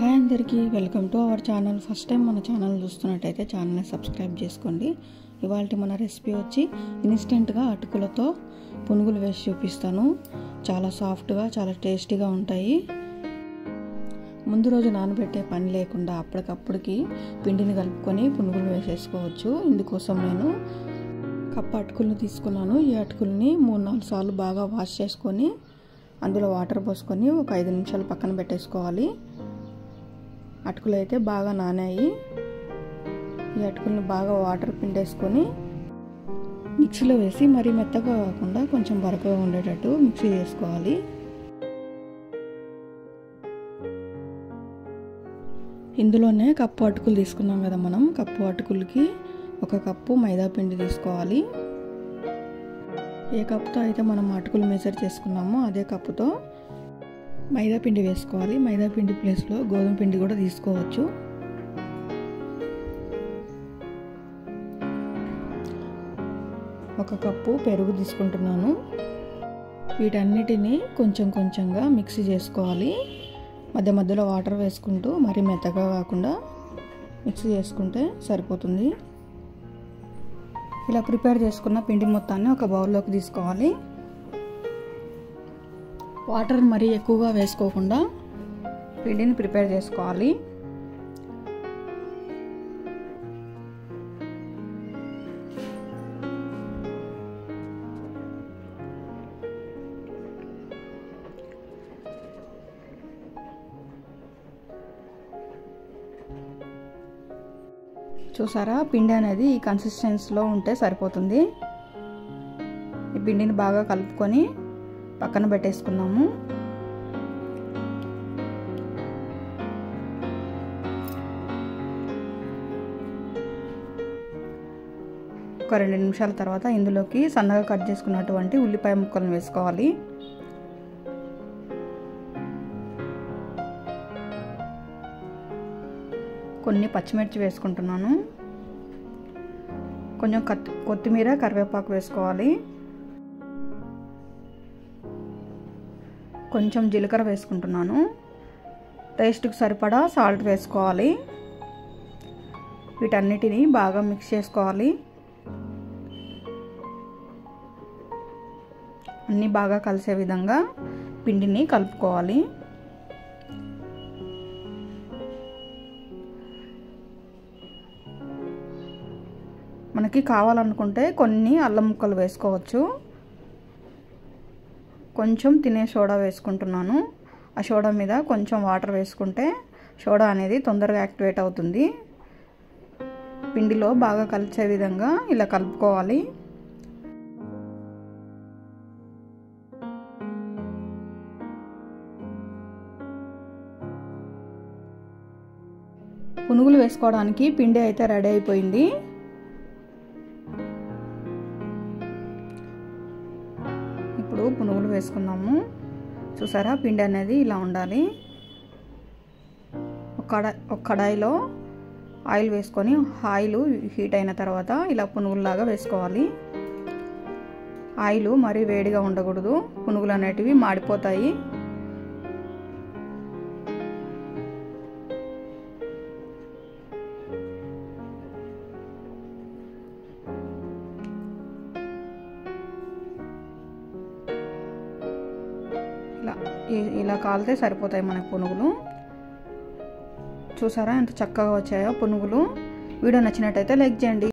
Hi అందరికీ, welcome to our channel. First time మన channel చూస్తున్నట్టయితే ఛానల్ని సబ్స్క్రైబ్ చేసుకోండి. ఇవాళ మన రెసిపీ వచ్చి ఇన్స్టెంట్గా అటుకులతో పునుగులు వేసి చూపిస్తాను. చాలా సాఫ్ట్గా, చాలా టేస్టీగా ఉంటాయి. ముందు రోజు నానబెట్టే పని లేకుండా అప్పటికప్పుడుకి పిండిని కలుపుకొని పునుగులు వేసేసుకోవచ్చు. ఇందుకోసం నేను కప్పు అటుకులను తీసుకున్నాను. ఈ అటుకుల్ని 3-4 సార్లు బాగా వాష్ చేసుకొని అందులో వాటర్ పోసుకొని ఒక 5 నిమిషాలు పక్కన పెట్టేసుకోవాలి. అటుకులు అయితే బాగా నానాయి. ఈ అటుకులను బాగా వాటర్ పిండేసుకొని మిక్సీలో వేసి మరీ మెత్తగా కాకుండా కొంచెం బరకగా ఉండేటట్టు మిక్సీ చేసుకోవాలి. ఇందులోనే కప్పు అటుకులు తీసుకున్నాం కదా మనం, కప్పు అటుకులకి 1 కప్పు మైదా పిండి తీసుకోవాలి. ఏ కప్పుతో అయితే మనం అటుకులు మెజర్ చేసుకున్నామో అదే కప్పుతో మైదా పిండి వేసుకోవాలి. మైదా పిండి ప్లేస్లో గోధుమ పిండి కూడా తీసుకోవచ్చు. ఒక కప్పు పెరుగు తీసుకుంటున్నాను. వీటన్నిటిని కొంచెం కొంచెంగా మిక్సీ చేసుకోవాలి. మధ్య మధ్యలో వాటర్ వేసుకుంటూ మరీ మెత్తగా కాకుండా మిక్సీ చేసుకుంటే సరిపోతుంది. ఇలా ప్రిపేర్ చేసుకున్న పిండి మొత్తాన్ని ఒక బౌల్లోకి తీసుకోవాలి. వాటర్ మరీ ఎక్కువగా వేసుకోకుండా పిండిని ప్రిపేర్ చేసుకోవాలి. చూసారా, పిండి అనేది ఈ కన్సిస్టెన్సీలో ఉంటే సరిపోతుంది. ఈ పిండిని బాగా కలుపుకొని పక్కన పెట్టేసుకున్నాము. ఒక 2 నిమిషాల తర్వాత ఇందులోకి సన్నగా కట్ చేసుకున్నటువంటి ఉల్లిపాయ ముక్కలను వేసుకోవాలి. కొన్ని పచ్చిమిర్చి వేసుకుంటున్నాను. కొంచెం కొత్తిమీర, కరివేపాకు వేసుకోవాలి. కొంచెం జీలకర్ర వేసుకుంటున్నాను. టేస్ట్కి సరిపడా సాల్ట్ వేసుకోవాలి. వీటన్నిటిని బాగా మిక్స్ చేసుకోవాలి. అన్నీ బాగా కలిసే విధంగా పిండిని కలుపుకోవాలి. మనకి కావాలనుకుంటే కొన్ని అల్లం ముక్కలు వేసుకోవచ్చు. కొంచెం తినే సోడా వేసుకుంటున్నాను. ఆ సోడా మీద కొంచెం వాటర్ వేసుకుంటే సోడా అనేది తొందరగా యాక్టివేట్ అవుతుంది. పిండిలో బాగా కలిసే విధంగా ఇలా కలుపుకోవాలి. పునుగులు వేసుకోవడానికి పిండి అయితే రెడీ అయిపోయింది. ఇప్పుడు పునుగులు వేసుకుందాము. చూసారా, పిండి అనేది ఇలా ఉండాలి. ఒక కడాయిలో ఆయిల్ వేసుకొని ఆయిల్ హీట్ అయిన తర్వాత ఇలా పునుగుల్లాగా వేసుకోవాలి. ఆయిల్ మరీ వేడిగా ఉండకూడదు, పునుగులు అనేటివి మాడిపోతాయి. ఇలా కాలితే సరిపోతాయి మనకు పునుగులు. చూసారా ఎంత చక్కగా వచ్చాయో పునుగులు. వీడియో నచ్చినట్టయితే లైక్ చేయండి.